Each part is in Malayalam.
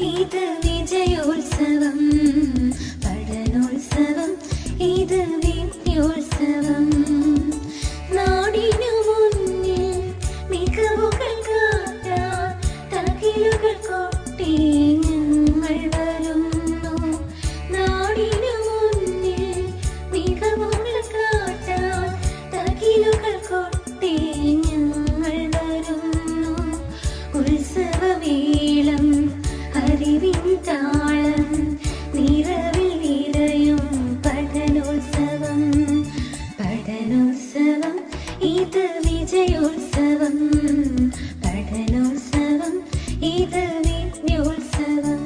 ഇത് വിജയോത്സവം, പഠനോത്സവം, ഇത് വിദ്യോത്സവം. നാടിനു മുന്നിൽ മികവുകൾ കാട്ടാൻ തകിലുകൾ കൊട്ടി ഞങ്ങൾ വരുന്നു. നാടിനു മുന്നിൽ മികവുകൾ കാട്ടാൻ തകിലുകൾ കൊട്ടി ഞങ്ങൾ വരുന്നു. ഉത്സവവേളം അറിവിൻ താളം നിറവിൽ നിറയും പഠനോത്സവം, പഠനോത്സവം, ഇത് വിജയോത്സവം, പഠനോത്സവം, ഇത് വിദ്യോത്സവം.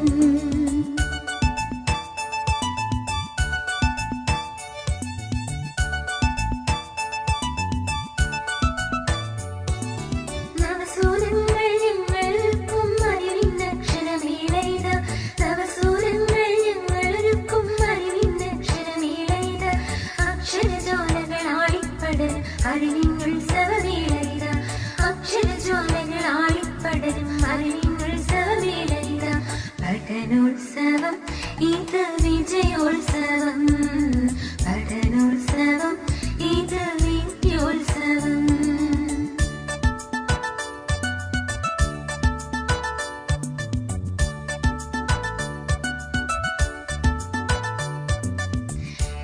നവസൂരങ്ങൾ ഞങ്ങൾക്കും അറിവിന്നക്ഷരമേളയിത, നവസൂരങ്ങൾ ഞങ്ങളൊരുക്കും അറിവിന്നക്ഷരമേളയിത. അക്ഷരജ്വാലകൾ ആളിപ്പടരും അറിവിനുത്സവമേളയിത, അക്ഷരജ്വാലകൾ ആളിപ്പടരും അറിവിനുത്സവമേളയിത. പഠനോത്സവം, ഇത് വിജയോത്സവം, പഠനോത്സവം, ഇത് വിദ്യോത്സവം.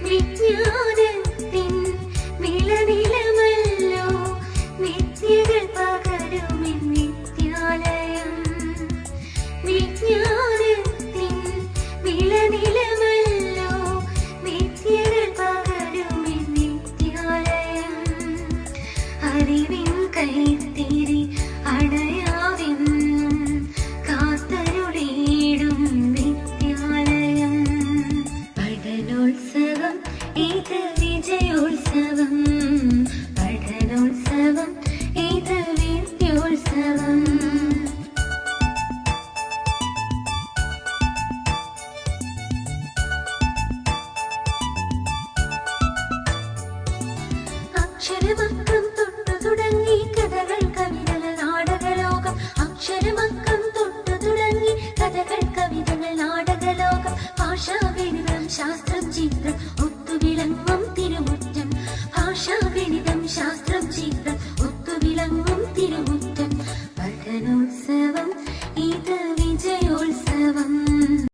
വിജ്ഞാനത്തിൻ വിളനിലമല്ലോ വിദ്യകൾ പകരുമെൻ വിദ്യാലയം. വിജ്ഞാനത്തിൻ വിളനിലമല്ലോ വിദ്യകൾ പകരുമെൻ വിദ്യാലയം. അറിവിൻ കൈത്തിരി അണയാവെന്നും കാത്തരുളിയിടും വിദ്യാലയം. പഠനോത്സവം, ഇത് വിജയോത്സവം, പഠനോത്സവം, ഇത് വിദ്യോത്സവം. അക്ഷരമക്കൾ